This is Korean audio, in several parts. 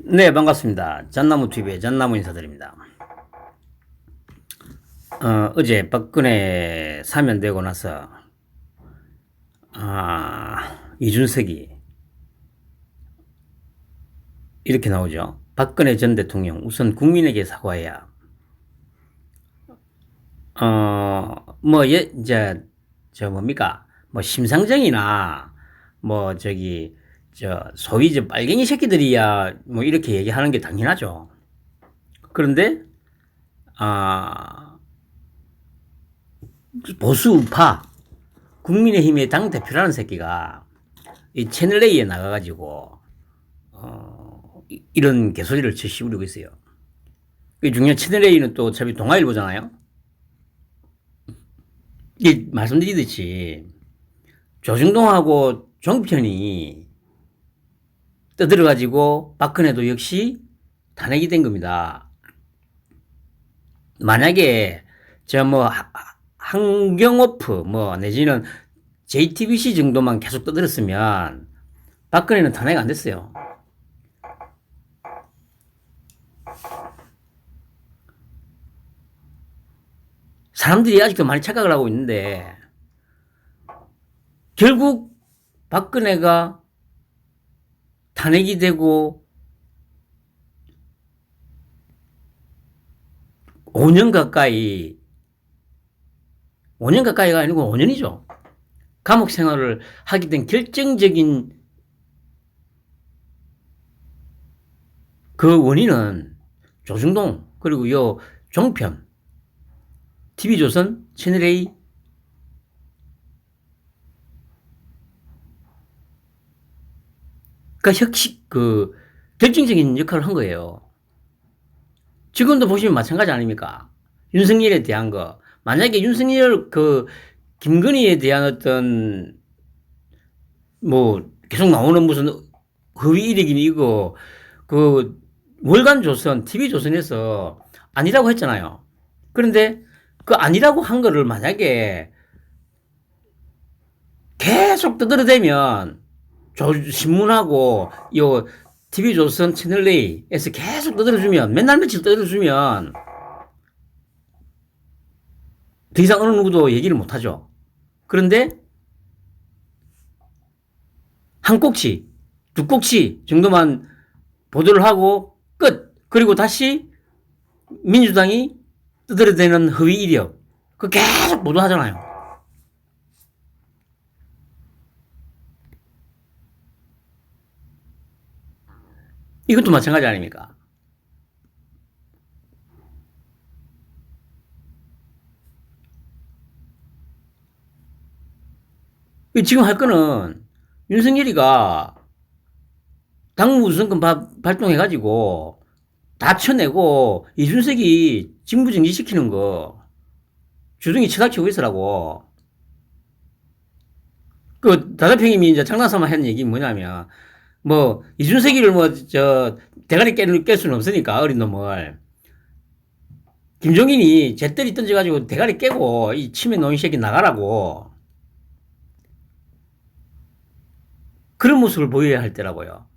네, 반갑습니다. 잣나무TV의 잣나무 인사드립니다. 어제 박근혜 사면되고 나서, 이준석이 이렇게 나오죠. 박근혜 전 대통령, 우선 국민에게 사과해야. 이제, 뭡니까? 심상정이나, 소위 빨갱이 새끼들이야, 이렇게 얘기하는 게 당연하죠. 그런데, 아, 보수 우파, 국민의힘의 당대표라는 새끼가 이 채널A에 나가가지고, 이런 개소리를 쳐씌우고 있어요. 그 중요한 채널A는 또 어차피 동아일보잖아요. 이게 말씀드리듯이, 조중동하고 종편이 떠들어가지고 박근혜도 역시 탄핵이 된 겁니다. 만약에 한경오프 내지는 JTBC 정도만 계속 떠들었으면 박근혜는 탄핵 안 됐어요. 사람들이 아직도 많이 착각을 하고 있는데 결국 박근혜가 탄핵이 되고 5년 가까이가 아니고 5년이죠. 감옥 생활을 하게 된 결정적인 그 원인은 조중동 그리고 요 종편 TV조선 채널A 결정적인 역할을 한 거예요. 지금도 보시면 마찬가지 아닙니까? 윤석열에 대한 거. 만약에 윤석열 김건희에 대한 어떤 계속 나오는 무슨 허위 일이긴 이거 월간조선, TV조선에서 아니라고 했잖아요. 그런데 그 아니라고 한 거를 만약에 계속 떠들어대면 신문하고 요 TV조선 채널A에서 계속 떠들어주면 맨날 며칠 떠들어주면 더 이상 어느 누구도 얘기를 못하죠. 그런데 한 꼭지, 두 꼭지 정도만 보도를 하고 끝. 그리고 다시 민주당이 떠들어대는 허위 이력 그 계속 보도하잖아요. 이것도 마찬가지 아닙니까? 지금 할 거는 윤석열이가 당무우선권 발동해가지고 다 쳐내고 이준석이 직무정지시키는 거 주둥이 쳐닥치고 있으라고. 다자평님이 이제 장난삼아 한 얘기 뭐냐면 이준석이를 대가리 깰 수는 없으니까 어린 놈을 김종인이 잿더리 던져가지고 대가리 깨고 이 치매 노인 새끼 나가라고 그런 모습을 보여야 할 때라고요.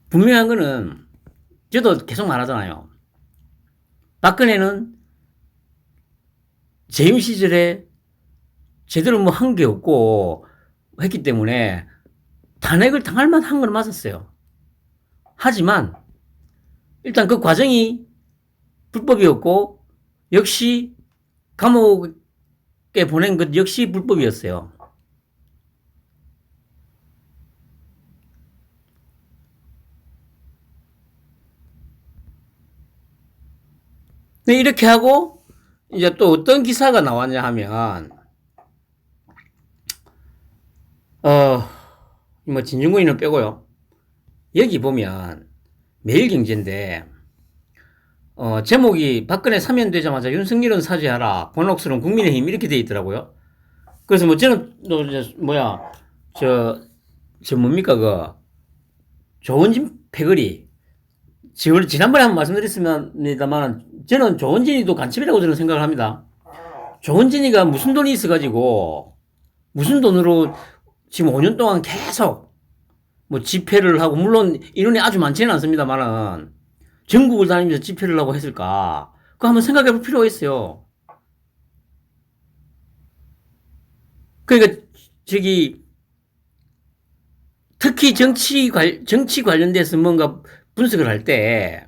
분명한 거는 저도 계속 말하잖아요. 박근혜는 재임 시절에 제대로 한 게 없고 했기 때문에 탄핵을 당할 만한 건 맞았어요. 하지만 일단 그 과정이 불법이었고 역시 감옥에 보낸 것 역시 불법이었어요. 이렇게 하고 이제 또 어떤 기사가 나왔냐 하면 진중권이는 빼고요. 여기 보면 매일경제인데 제목이 박근혜 사면되자마자 윤석열은 사죄하라 곤혹스러운 국민의힘 이렇게 돼 있더라고요. 그래서 저는 조원진 패거리 지난번에 한번 말씀드렸습니다만 저는 조원진이도 간첩이라고 저는 생각을 합니다. 조원진이가 무슨 돈이 있어가지고, 무슨 돈으로 지금 5년 동안 계속 뭐 집회를 하고, 물론 인원이 아주 많지는 않습니다만은, 전국을 다니면서 집회를 하고 했을까? 그거 한번 생각해 볼 필요가 있어요. 그러니까, 저기, 특히 정치 관련돼서 뭔가 분석을 할 때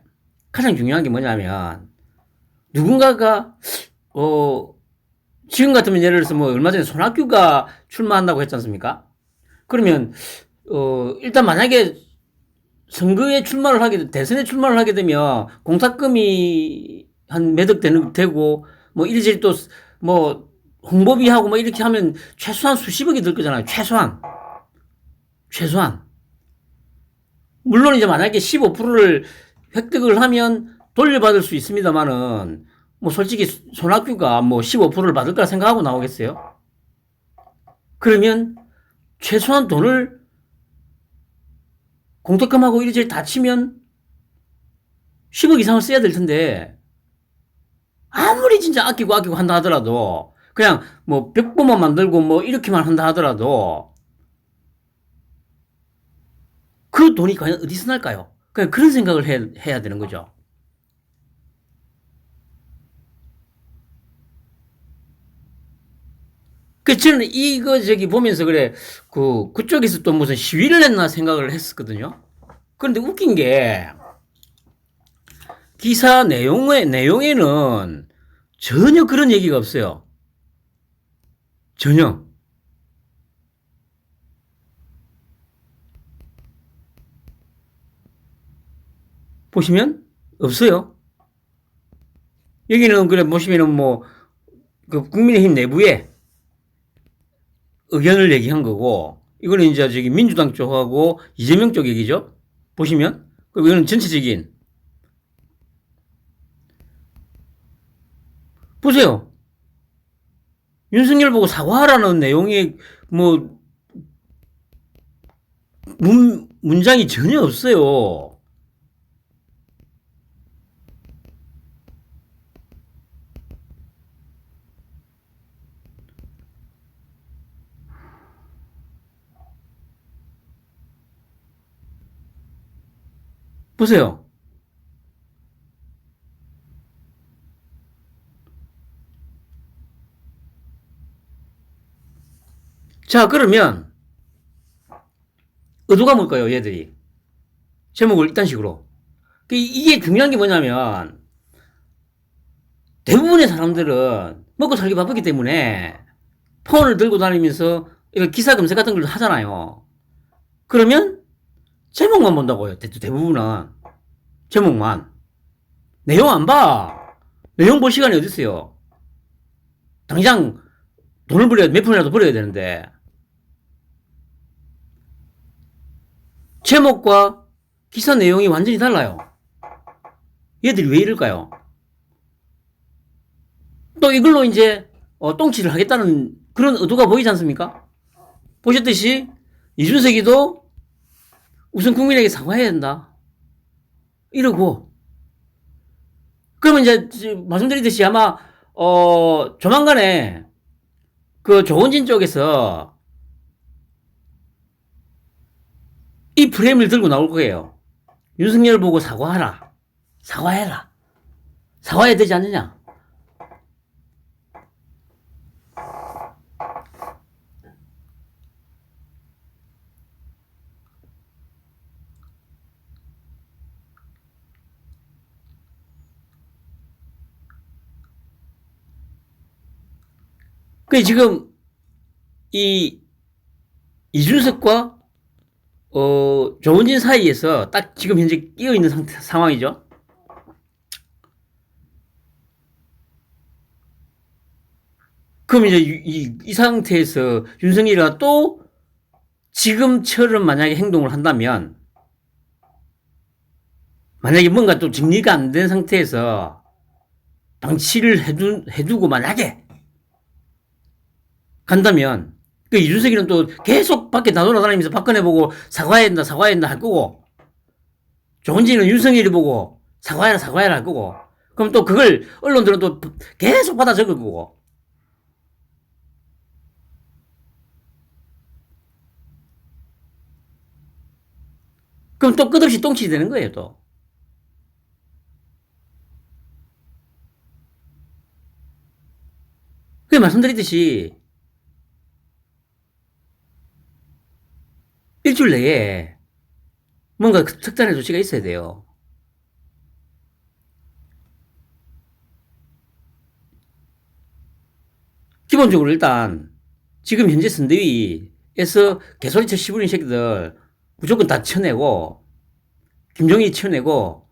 가장 중요한 게 뭐냐면, 누군가가, 지금 같으면 예를 들어서 뭐 얼마 전에 손학규가 출마한다고 했지 않습니까? 그러면, 일단 만약에 선거에 출마를 대선에 출마를 하게 되면 공탁금이 한 몇 억 되고, 뭐 이리저리 또, 뭐, 홍보비하고 뭐 이렇게 하면 최소한 수십억이 들 거잖아요. 최소한. 최소한. 물론 이제 만약에 15%를 획득을 하면 돌려받을 수 있습니다만은, 뭐 솔직히 손학규가 뭐 15%를 받을 거라 생각하고 나오겠어요? 그러면 최소한 돈을 공탁금하고 이리저리 다 치면 10억 이상을 써야 될 텐데, 아무리 진짜 아끼고 한다 하더라도, 그냥 뭐 벽보만 만들고 뭐 이렇게만 한다 하더라도, 그 돈이 과연 어디서 날까요? 그냥 그런 생각을 해야 되는 거죠. 그 저는 이거 보면서 그래, 그쪽에서 또 무슨 시위를 했나 생각을 했었거든요. 그런데 웃긴 게, 기사 내용에는 전혀 그런 얘기가 없어요. 전혀. 보시면 없어요. 여기는 그래 보시면은 뭐 그 국민의힘 내부에 의견을 얘기한 거고, 이거는 이제 민주당 쪽하고 이재명 쪽 얘기죠. 보시면 그리고 이거는 전체적인, 보세요. 윤석열 보고 사과하라는 내용이 뭐 문장이 전혀 없어요. 보세요. 자, 그러면 의도가 뭘까요, 얘들이? 제목을 이딴 식으로. 이게 중요한 게 뭐냐면, 대부분의 사람들은 먹고 살기 바쁘기 때문에 폰을 들고 다니면서 기사 검색 같은 걸 하잖아요. 그러면 제목만 본다고요. 대부분은. 제목만. 내용 안 봐. 내용 볼 시간이 어디 있어요. 당장 돈을 몇 푼이라도 벌어야 되는데. 제목과 기사 내용이 완전히 달라요. 얘들이 왜 이럴까요? 또 이걸로 이제 똥치를 하겠다는 그런 의도가 보이지 않습니까? 보셨듯이 이준석이도 우선 국민에게 사과해야 된다. 이러고, 그러면 이제 말씀드리듯이 아마 조만간에 그 조원진 쪽에서 이 프레임을 들고 나올 거예요. 윤석열 보고 사과하라. 사과해라. 사과해야 되지 않느냐. 그 지금 이준석과 조원진 사이에서 딱 지금 현재 끼어 있는 상황이죠. 그럼 이제 이 상태에서 윤석열이가 또 지금처럼 만약에 행동을 한다면, 만약에 뭔가 또 정리가 안 된 상태에서 방치를 해두고 만약에 간다면, 그 이준석이는 또 계속 밖에 나돌아다니면서 박근혜 보고 사과해야 된다 할 거고, 조원진은 윤석열이 보고 사과해라 할 거고, 그럼 또 그걸 언론들은 또 계속 받아 적을 거고, 그럼 또 끝없이 똥칠이 되는 거예요, 또. 그 말씀드렸듯이 일주일 내에 뭔가 특단의 조치가 있어야 돼요. 기본적으로 일단 지금 현재 선대위에서 개소리쳐 씹으린 새끼들 무조건 다 쳐내고, 김종희 쳐내고,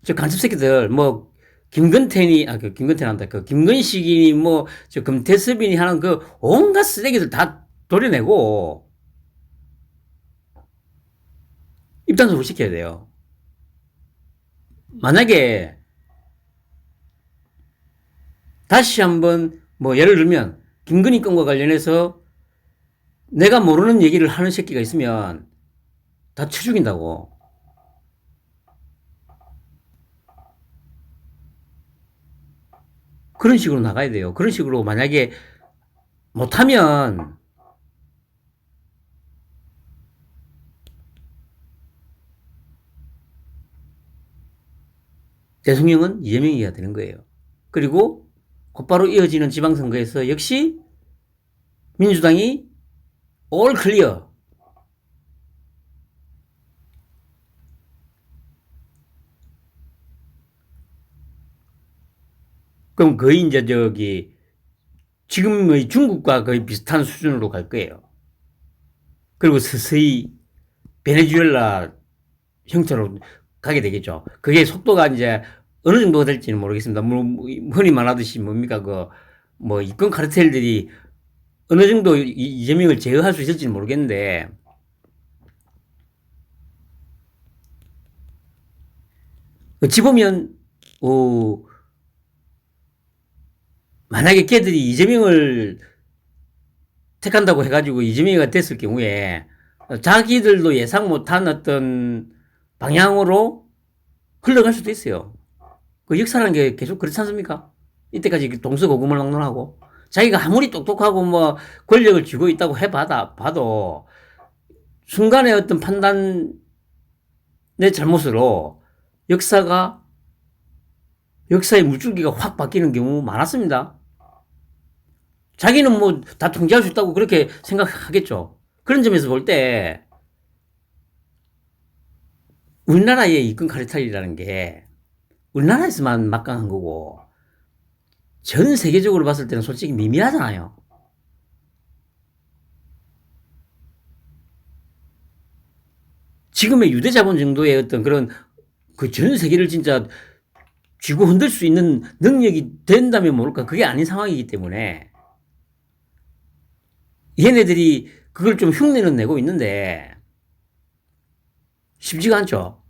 저 간첩 새끼들 뭐 김건태니 김건태 한다 김건식이 뭐 저 금태섭이니 하는 그 온갖 쓰레기들 다 도려내고 입단속을 시켜야 돼요. 만약에 다시 한번 뭐 예를 들면 김건희 건과 관련해서 내가 모르는 얘기를 하는 새끼가 있으면 다 쳐 죽인다고. 그런 식으로 나가야 돼요. 그런 식으로 만약에 못하면 대통령은 이재명이어야 되는 거예요. 그리고 곧바로 이어지는 지방선거에서 역시 민주당이 올 클리어. 그럼 거의 이제 지금의 중국과 거의 비슷한 수준으로 갈 거예요. 그리고 서서히 베네수엘라 형태로 가게 되겠죠. 그게 속도가 이제 어느 정도가 될지는 모르겠습니다. 흔히 말하듯이 뭡니까 뭐 이권 카르텔들이 어느 정도 이재명을 제어할 수 있을지는 모르겠는데 어찌 보면 만약에 걔들이 이재명을 택한다고 해가지고 이재명이가 됐을 경우에 자기들도 예상 못한 어떤 방향으로 흘러갈 수도 있어요. 그 역사라는 게 계속 그렇지 않습니까? 이때까지 동서고금을막론하고 자기가 아무리 똑똑하고 뭐 권력을 쥐고 있다고 봐도 순간의 어떤 판단의 잘못으로 역사의 물줄기가 확 바뀌는 경우 많았습니다. 자기는 뭐 다 통제할 수 있다고 그렇게 생각하겠죠. 그런 점에서 볼 때 우리나라의 이권 카르텔이라는 게 우리나라에서만 막강한 거고 전 세계적으로 봤을 때는 솔직히 미미하잖아요. 지금의 유대자본 정도의 어떤 그런 그 전 세계를 진짜 쥐고 흔들 수 있는 능력이 된다면 모를까 그게 아닌 상황이기 때문에 얘네들이 그걸 좀 흉내는 내고 있는데 쉽지가 않죠.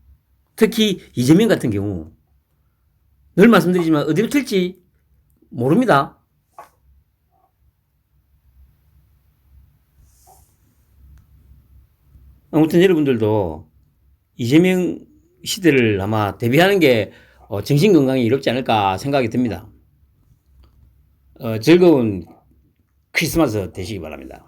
특히 이재명 같은 경우 늘 말씀드리지만 어디로 튈지 모릅니다. 아무튼 여러분들도 이재명 시대를 아마 대비하는 게 정신건강에 이롭지 않을까 생각이 듭니다. 즐거운 크리스마스 되시기 바랍니다.